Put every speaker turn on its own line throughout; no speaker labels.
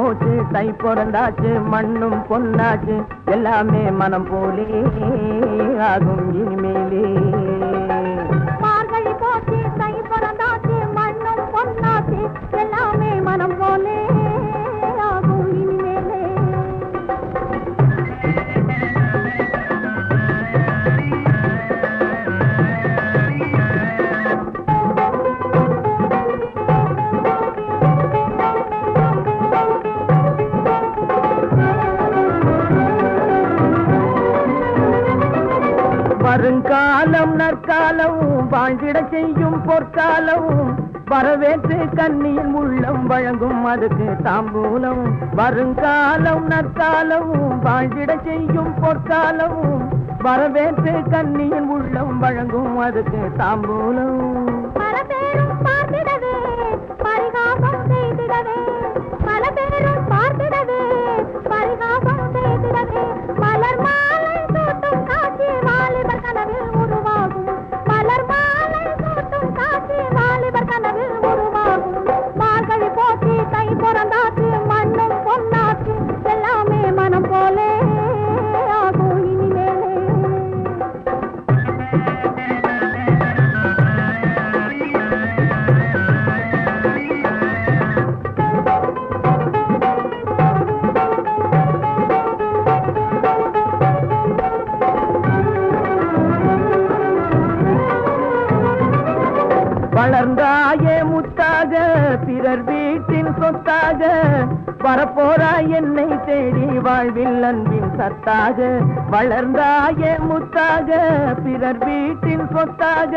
போச்சு தை பிறந்தாச்சு மண்ணும் பொன்னாச்சு எல்லாமே மனம் போலே ஆகும் இனிமேலே
மார்கழி போச்சு தை பிறந்தாச்சு மண்ணும் பொன்னாச்சு எல்லாமே மனம் போலே ஆகும் இனிமேலே வருங்காலம் நற்காலம் வாழ்ந்திட செய்யும் பொற்காலம் வரவேற்று கண்ணியின் உள்ளம் வழங்கும் அதுக்கு தாம்பூலம் வருங்காலம் நற்காலம் வாழ்ந்திட செய்யும் பொற்காலம் வரவேற்று கண்ணியின் உள்ளம் வழங்கும் அதுக்கு தாம்பூலம் பல பேரும் பார்த்திடவே பரிகாசம் செய்திடவே பல பேரும் பார்த்திடவே பரிகாசம் செய்திடவே மலர் மாலை சூட்டும் காட்சி வாலிபர் கனவில் உருவாகும் மலர் மாலை சூட்டும் காட்சி வாலிபர் கனவில் உருவாகும் மார்கழி போச்சு தை பிறந்தாச்சு மண்ணும் பொன்னாச்சு எல்லாமே மனம் போலே ஆகும் இனிமேலே
வளர்ந்தாயே முத்தாக பிறர் வீட்டின் சொத்தாக வரப்போறாய் என்னை தேடி வாழ்வில் அன்பின் சத்தாக வளர்ந்தாயே முத்தாக பிறர் வீட்டின் சொத்தாக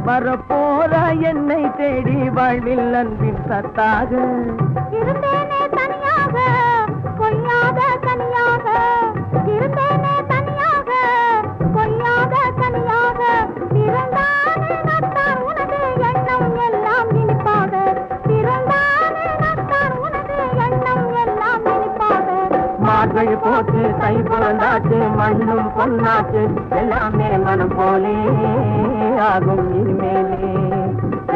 வரப்போறாய் என்னை தேடி வாழ்வில் அன்பின் சத்தாக
இருந்தேனே தனியாக கொய்யாத கனியாக இருந்தேனே தனியாக கொய்யாத கனியாக பிறந்தானே நட்டார் உனது எண்ணம் எல்லாம் இனிப்பாக பிறந்தானே நட்டார் உனது எண்ணம் எல்லாம் இனிப்பாக
மார்கழி போச்சு தை பிறந்தாச்சு மண்ணும் பொன்னாச்சு எல்லாமே மனம் போலே ஆகும் இனிமேலே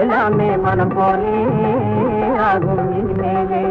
எல்லாமே மனம் போலே ஆகும் இனிமேலே